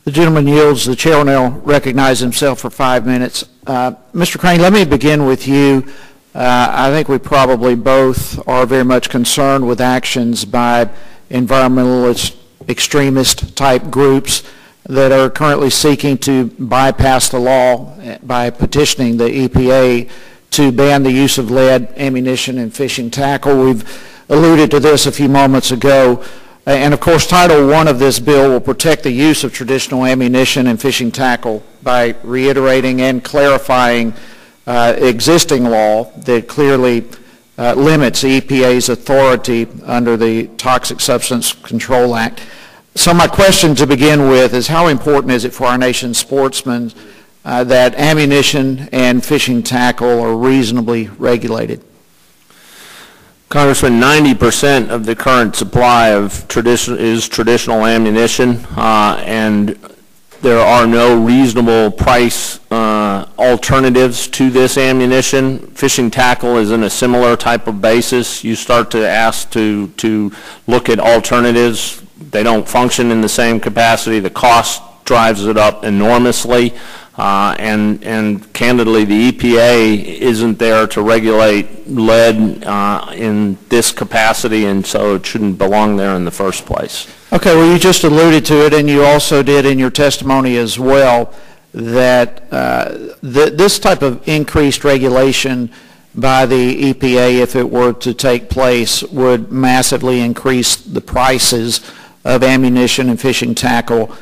The gentleman yields. The chair will now recognize himself for 5 minutes. Mr. Crane, let me begin with you. I think we probably both are very much concerned with actions by environmentalist, extremist type groups that are currently seeking to bypass the law by petitioning the EPA to ban the use of lead ammunition and fishing tackle. We've alluded to this a few moments ago. And of course, Title I of this bill will protect the use of traditional ammunition and fishing tackle by reiterating and clarifying existing law that clearly limits the EPA's authority under the Toxic Substance Control Act. So my question to begin with is, how important is it for our nation's sportsmen that ammunition and fishing tackle are reasonably regulated? Congressman, 90% of the current supply of traditional ammunition, and there are no reasonable price alternatives to this ammunition. Fishing tackle is in a similar type of basis. You start to ask to look at alternatives. They don't function in the same capacity. The cost drives it up enormously. And candidly, the EPA isn't there to regulate lead in this capacity, and so it shouldn't belong there in the first place. Okay, well, you just alluded to it, and you also did in your testimony as well, that this type of increased regulation by the EPA, if it were to take place, would massively increase the prices of ammunition and fishing tackle.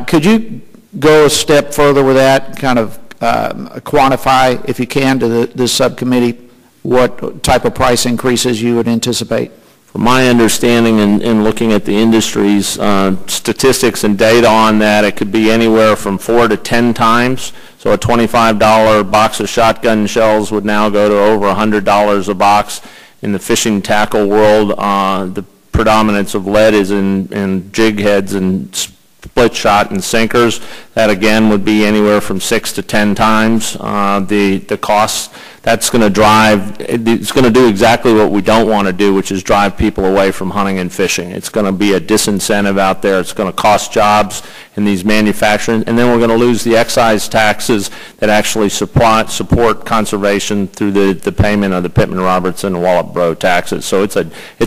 Could you go a step further with that, kind of quantify, if you can, to this subcommittee what type of price increases you would anticipate? From my understanding in looking at the industry's statistics and data on that, it could be anywhere from 4 to 10 times. So a $25 box of shotgun shells would now go to over $100 a box. In the fishing tackle world, the predominance of lead is in jig heads and split shot and sinkers. That again would be anywhere from 6 to 10 times the costs. That's going to drive, it's going to do exactly what we don't want to do, which is drive people away from hunting and fishing. It's going to be a disincentive out there. It's going to cost jobs in these manufacturing, and then we're going to lose the excise taxes that actually support conservation through the payment of the Pittman-Robertson and Wallop-Bro taxes. So it's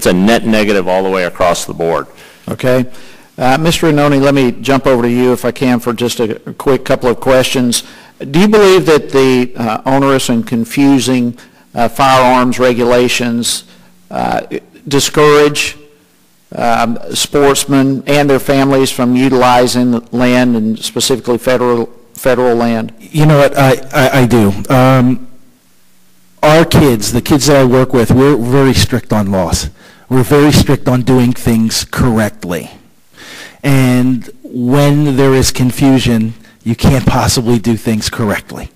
a net negative all the way across the board. Okay. Mr. Annoni, let me jump over to you if I can for just a quick couple of questions. Do you believe that the onerous and confusing firearms regulations discourage sportsmen and their families from utilizing land, and specifically federal land? You know what, I do. Our kids, the kids that I work with, we're very strict on laws. We're very strict on doing things correctly. And when there is confusion, you can't possibly do things correctly.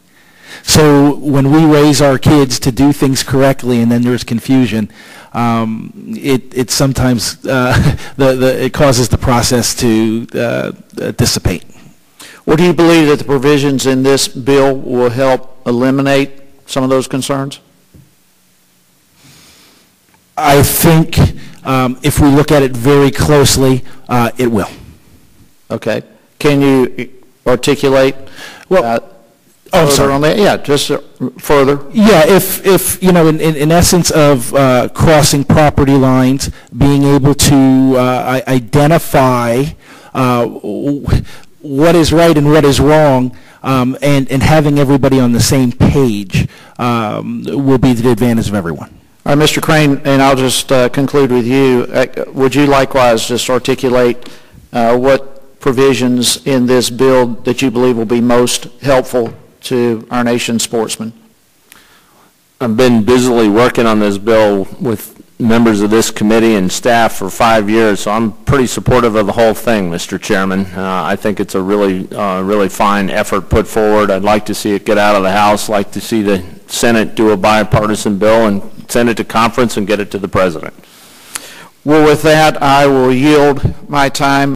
So when we raise our kids to do things correctly and then there's confusion, it sometimes it causes the process to dissipate. Well, do you believe that the provisions in this bill will help eliminate some of those concerns? I think if we look at it very closely, it will. Okay. Can you articulate further on that? Yeah, just further. Yeah, if you know, in essence of crossing property lines, being able to identify what is right and what is wrong, and having everybody on the same page will be to the advantage of everyone. All right, Mr. Crane, and I'll just conclude with you. Would you likewise just articulate what provisions in this bill that you believe will be most helpful to our nation's sportsmen? I've been busily working on this bill with members of this committee and staff for 5 years, so I'm pretty supportive of the whole thing, Mr. Chairman. I think it's a really fine effort put forward. I'd like to see it get out of the House, like to see the Senate do a bipartisan bill and send it to conference and get it to the President. Well, with that, I will yield my time.